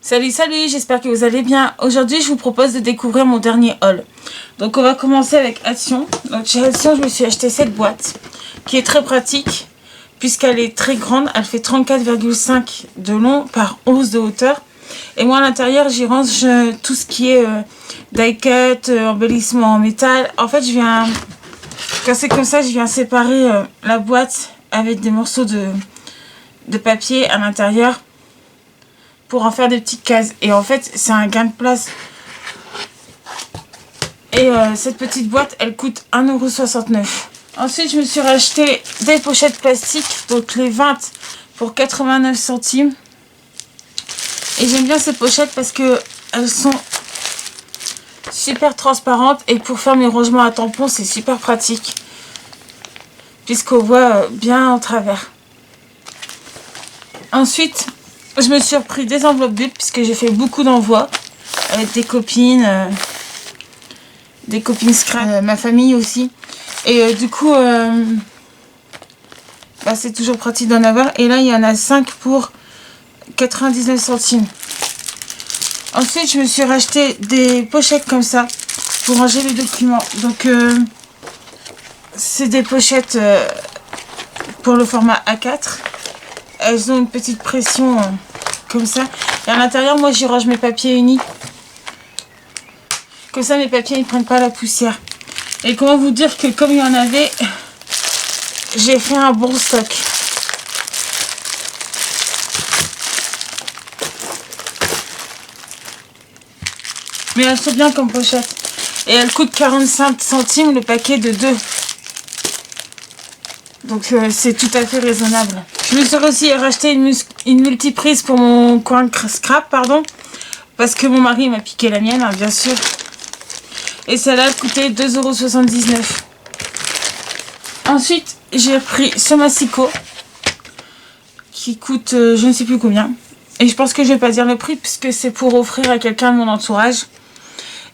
Salut, j'espère que vous allez bien. Aujourd'hui, je vous propose de découvrir mon dernier haul. Donc, on va commencer avec Action. Donc, chez Action, je me suis acheté cette boîte qui est très pratique puisqu'elle est très grande. Elle fait 34,5 de long par 11 de hauteur. Et moi, à l'intérieur, j'y range tout ce qui est die-cut, embellissement en métal. En fait, quand c'est comme ça, je viens séparer la boîte avec des morceaux de papier à l'intérieur pour en faire des petites cases. Et en fait, c'est un gain de place. Et cette petite boîte, elle coûte 1,69 €. Ensuite, je me suis racheté des pochettes plastiques, donc les 20 pour 89 centimes. Et j'aime bien ces pochettes parce que elles sont super transparentes. Et pour faire mes rangements à tampons, c'est super pratique. Puisqu'on voit bien en travers. Ensuite, je me suis repris des enveloppes bulles puisque j'ai fait beaucoup d'envois avec des copines scrap, ma famille aussi. Et du coup, c'est toujours pratique d'en avoir. Et là, il y en a 5 pour 99 centimes. Ensuite, je me suis racheté des pochettes comme ça pour ranger les documents. Donc, c'est des pochettes pour le format A4. Elles ont une petite pression comme ça. Et à l'intérieur, moi, j'y range mes papiers unis. Comme ça, mes papiers, ils ne prennent pas la poussière. Et comment vous dire que comme il y en avait, j'ai fait un bon stock. Mais elles sont bien comme pochette. Et elles coûtent 45 centimes le paquet de 2. Donc c'est tout à fait raisonnable. Je me suis aussi racheté une multiprise pour mon coin scrap, parce que mon mari m'a piqué la mienne, hein, bien sûr. Et celle-là coûtait 2,79 €. Ensuite, j'ai pris ce massicot qui coûte je ne sais plus combien. Et je pense que je vais pas dire le prix puisque c'est pour offrir à quelqu'un de mon entourage.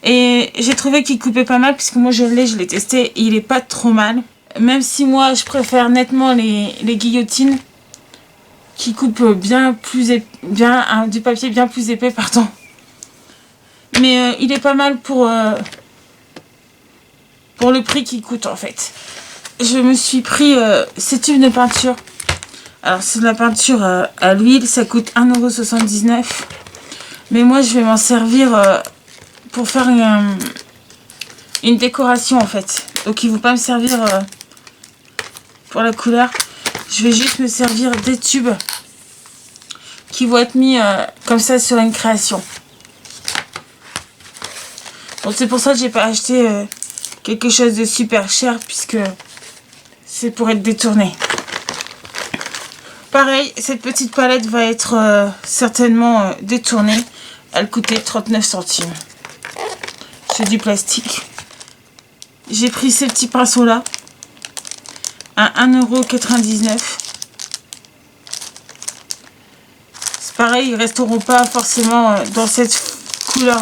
Et j'ai trouvé qu'il coupait pas mal puisque moi je l'ai testé et il est pas trop mal. Même si moi je préfère nettement les guillotines qui coupent du papier bien plus épais, pardon. Mais il est pas mal pour le prix qu'il coûte en fait. Je me suis pris ces tubes de peinture. Alors c'est de la peinture à l'huile, ça coûte 1,79 €. Mais moi je vais m'en servir pour faire une décoration en fait. Donc ils ne vont pas me servir pour la couleur. Je vais juste me servir des tubes qui vont être mis comme ça sur une création. Donc c'est pour ça que j'ai pas acheté quelque chose de super cher puisque c'est pour être détourné. Pareil, cette petite palette va être certainement détournée. Elle coûtait 39 centimes. C'est du plastique. J'ai pris ces petits pinceaux là à 1,99 €. C'est pareil, ils resteront pas forcément dans cette couleur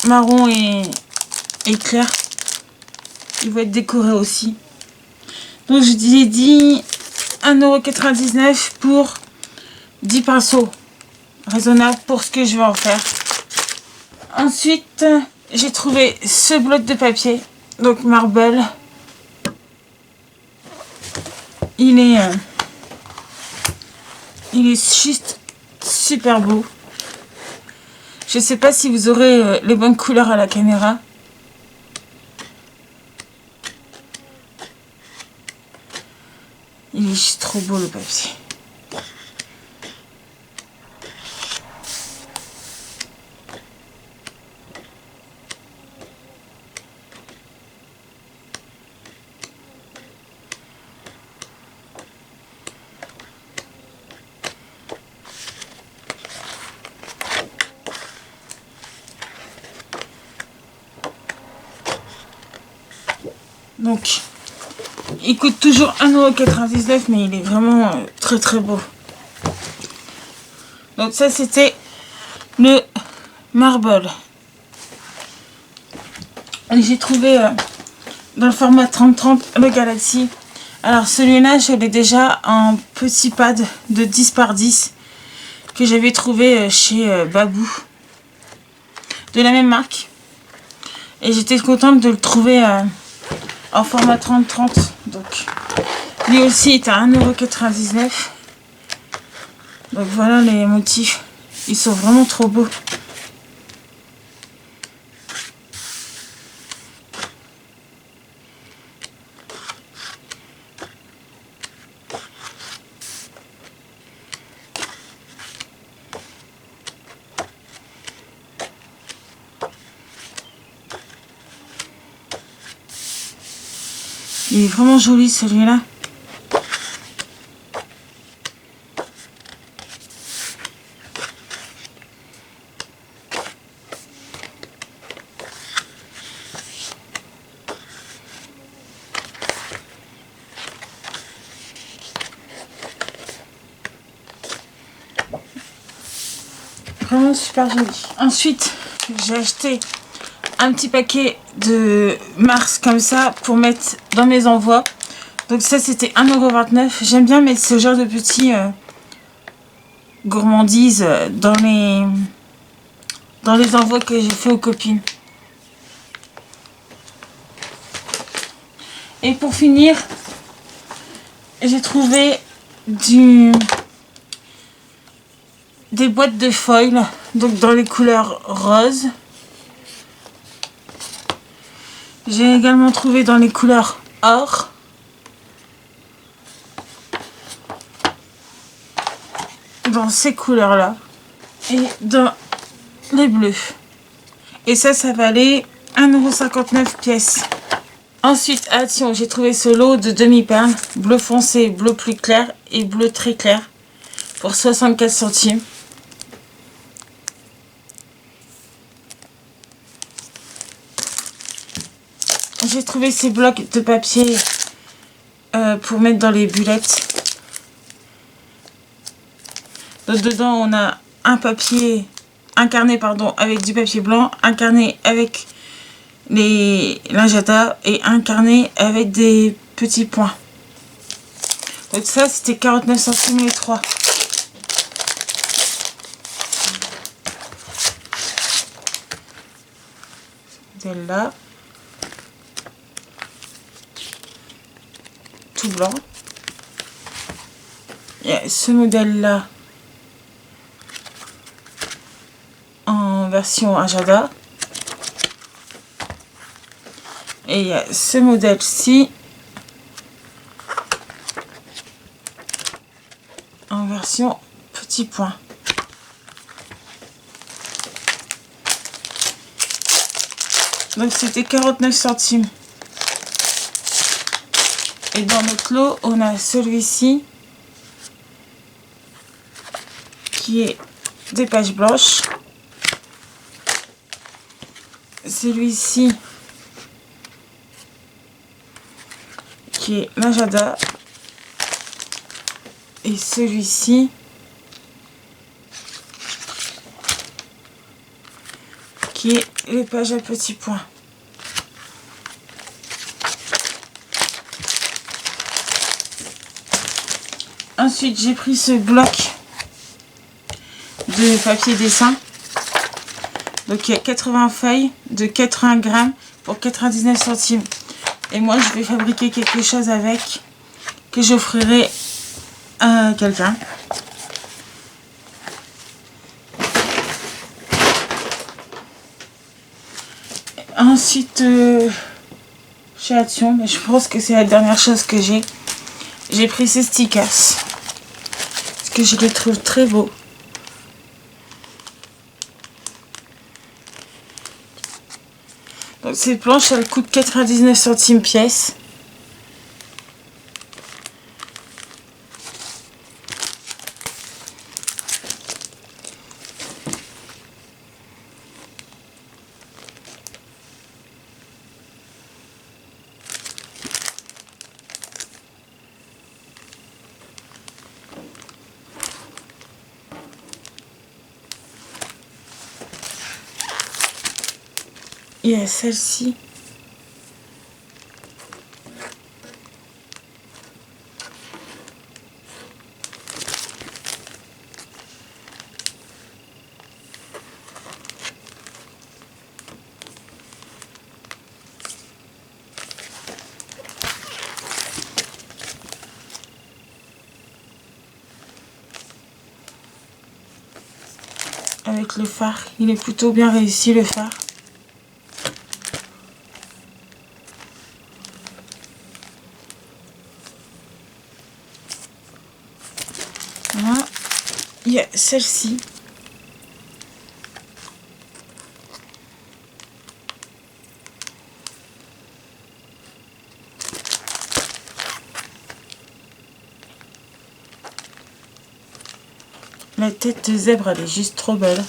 marron et clair. Ils vont être décorés aussi. Donc je vous ai dit 1,99 € pour 10 pinceaux. Raisonnable pour ce que je vais en faire. Ensuite, j'ai trouvé ce bloc de papier. Donc Marble. Il est juste super beau. Je sais pas si vous aurez les bonnes couleurs à la caméra. Il est juste trop beau le papier. Donc, il coûte toujours 1,99 €, mais il est vraiment très très beau. Donc ça, c'était le Marble. J'ai trouvé dans le format 30-30 le Galaxy. Alors celui-là, je l'ai déjà en petit pad de 10 par 10 que j'avais trouvé chez Babou, de la même marque. Et j'étais contente de le trouver en format 30-30. Donc lui aussi est à 1,99 €. Donc voilà les motifs. Ils sont vraiment trop beaux. Il est vraiment joli celui-là. Vraiment super joli. Ensuite, j'ai acheté un petit paquet de Mars comme ça pour mettre dans mes envois. Donc ça c'était 1,29 €. J'aime bien mettre ce genre de petits gourmandises dans les envois que j'ai fait aux copines. Et pour finir, j'ai trouvé des boîtes de foil, donc dans les couleurs rose. J'ai également trouvé dans les couleurs or. Dans ces couleurs-là. Et dans les bleus. Et ça valait 1,59 € pièce. Ensuite, à Action, j'ai trouvé ce lot de demi-perles. Bleu foncé, bleu plus clair et bleu très clair. Pour 64 centimes. J'ai trouvé ces blocs de papier pour mettre dans les bullettes. Donc dedans on a un carnet avec du papier blanc, un carnet avec les lingettes et un carnet avec des petits points. Donc ça c'était 49 centimes les trois. Celle-là. Tout blanc. Il y a ce modèle là en version Ajada. Et il y a ce modèle-ci en version petit point. Donc c'était 49 centimes. Et dans notre lot, on a celui-ci qui est des pages blanches. Celui-ci qui est l'Ajada. Et celui-ci qui est les pages à petits points. Ensuite, j'ai pris ce bloc de papier dessin. Donc, il y a 80 feuilles de 80 grammes pour 99 centimes. Et moi, je vais fabriquer quelque chose avec que j'offrirai à quelqu'un. Ensuite, chez Action, mais je pense que c'est la dernière chose que j'ai pris ces stickers. Parce que je les trouve très beaux. Donc ces planches, elles coûtent 99 centimes pièce. Il y a celle-ci. Donc le fard, il est plutôt bien réussi le fard. Voilà. Il y a celle-ci. La tête de zèbre, elle est juste trop belle.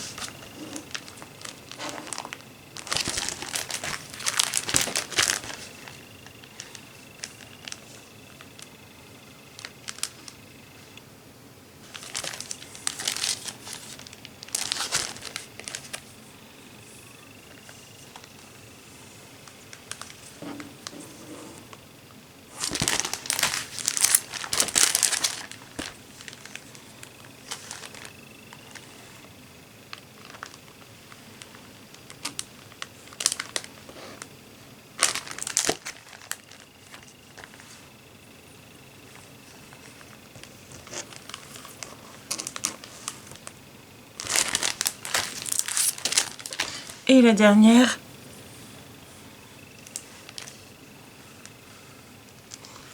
Et la dernière,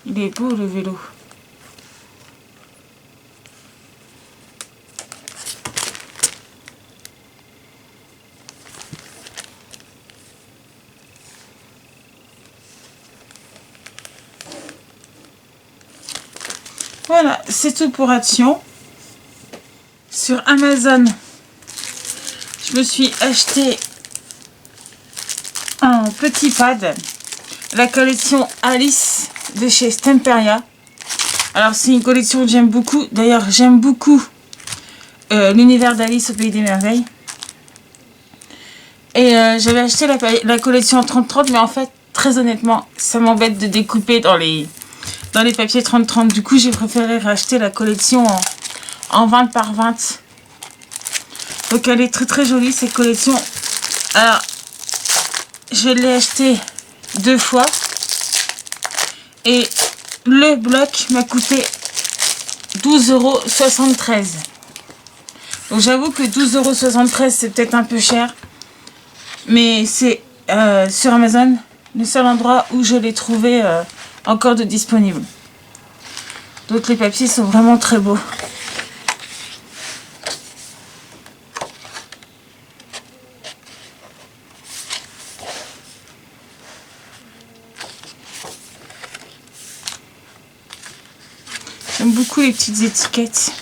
il est beau le vélo. Voilà, c'est tout pour Action. Sur Amazon, je me suis acheté un petit pad, la collection Alice de chez Stemperia. Alors c'est une collection que j'aime beaucoup. D'ailleurs j'aime beaucoup l'univers d'Alice au Pays des Merveilles. Et j'avais acheté la collection en 30-30, mais en fait très honnêtement ça m'embête de découper dans les papiers 30-30. Du coup j'ai préféré racheter la collection en 20 par 20. Donc elle est très très jolie cette collection. Alors je l'ai acheté 2 fois et le bloc m'a coûté 12,73 €. Donc j'avoue que 12,73 € c'est peut-être un peu cher, mais c'est sur Amazon le seul endroit où je l'ai trouvé encore de disponible. Donc les papiers sont vraiment très beaux. J'aime beaucoup les petites étiquettes.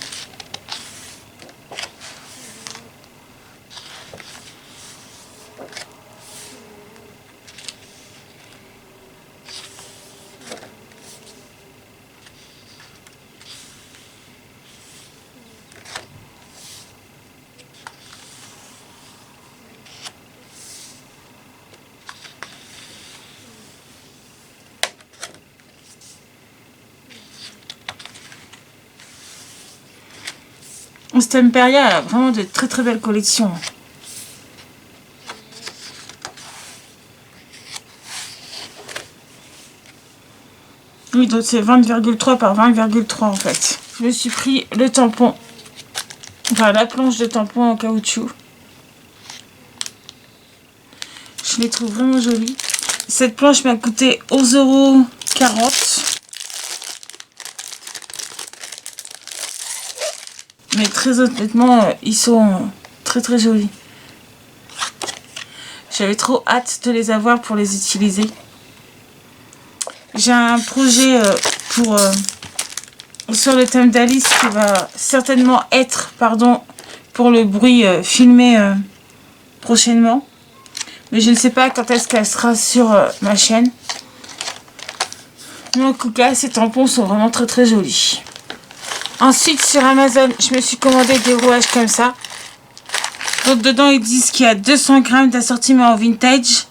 Stemperia a vraiment de très très belles collections. Oui, donc c'est 20,3 par 20,3 en fait. Je me suis pris le tampon, enfin la planche de tampon en caoutchouc. Je les trouve vraiment jolies. Cette planche m'a coûté 11,40 €. Mais très honnêtement, ils sont très très jolis. J'avais trop hâte de les avoir pour les utiliser. J'ai un projet sur le thème d'Alice qui va certainement être, pour le bruit filmé prochainement. Mais je ne sais pas quand est-ce qu'elle sera sur ma chaîne. Mais en tout cas, ces tampons sont vraiment très très jolis. Ensuite, sur Amazon, je me suis commandé des rouages comme ça. Donc dedans, ils disent qu'il y a 200 grammes d'assortiment en vintage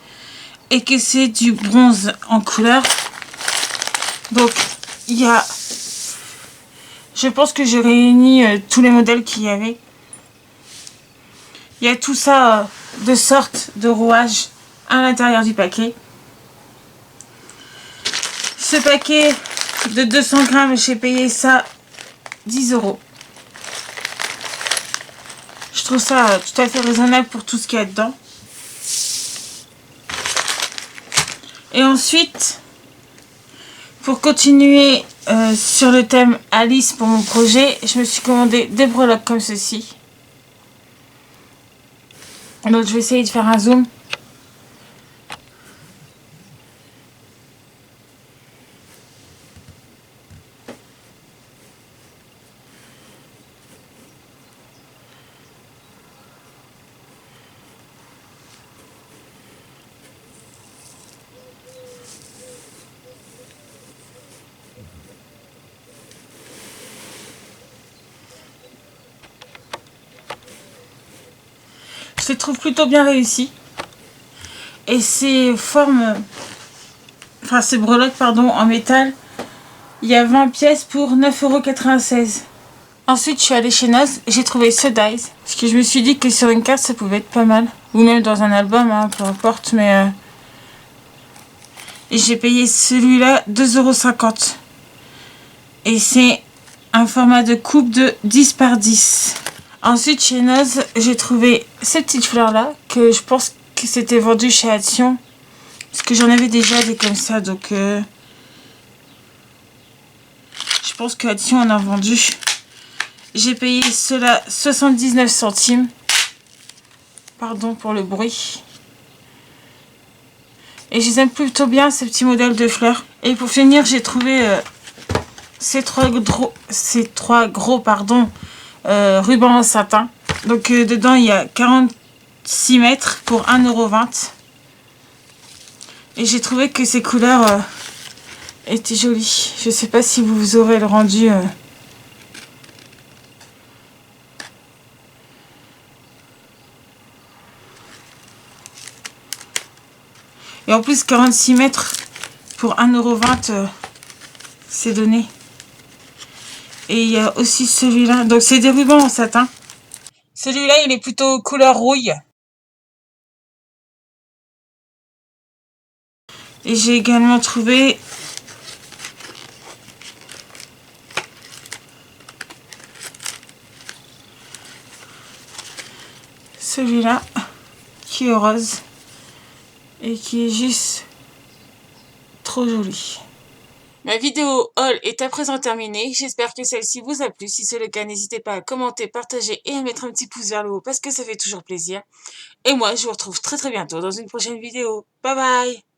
et que c'est du bronze en couleur. Donc, il y a... Je pense que j'ai réuni tous les modèles qu'il y avait. Il y a tout ça de sortes de rouages à l'intérieur du paquet. Ce paquet de 200 grammes, j'ai payé ça 10 €. Je Je trouve ça tout à fait raisonnable pour tout ce qu'il y a dedans. Et ensuite, pour continuer sur le thème Alice pour mon projet, je me suis commandé des breloques comme ceci. Donc je vais essayer de faire un zoom. Je les trouve plutôt bien réussis. Et ces formes, enfin ces breloques pardon, en métal, il y a 20 pièces pour 9,96 €. Ensuite je suis allée chez Noz, j'ai trouvé ce dies. Parce que je me suis dit que sur une carte ça pouvait être pas mal. Ou même dans un album, hein, peu importe. Mais et j'ai payé celui-là 2,50 €. Et c'est un format de coupe de 10 par 10. Ensuite, chez Noz, j'ai trouvé ces petites fleurs-là, que je pense que c'était vendu chez Action. Parce que j'en avais déjà des comme ça, donc je pense que Action en a vendu. J'ai payé cela 79 centimes. Pardon pour le bruit. Et je les aime plutôt bien, ces petits modèles de fleurs. Et pour finir, j'ai trouvé ces trois gros rubans en satin. Donc dedans il y a 46 mètres pour 1,20 €. Et j'ai trouvé que ces couleurs étaient jolies. Je sais pas si vous aurez le rendu. Et en plus 46 mètres pour 1,20 €, c'est donné. Et il y a aussi celui-là. Donc c'est des rubans en satin. Celui-là, il est plutôt couleur rouille. Et j'ai également trouvé celui-là qui est rose et qui est juste trop joli. Ma vidéo haul est à présent terminée. J'espère que celle-ci vous a plu. Si c'est le cas, n'hésitez pas à commenter, partager et à mettre un petit pouce vers le haut parce que ça fait toujours plaisir. Et moi, je vous retrouve très bientôt dans une prochaine vidéo. Bye bye!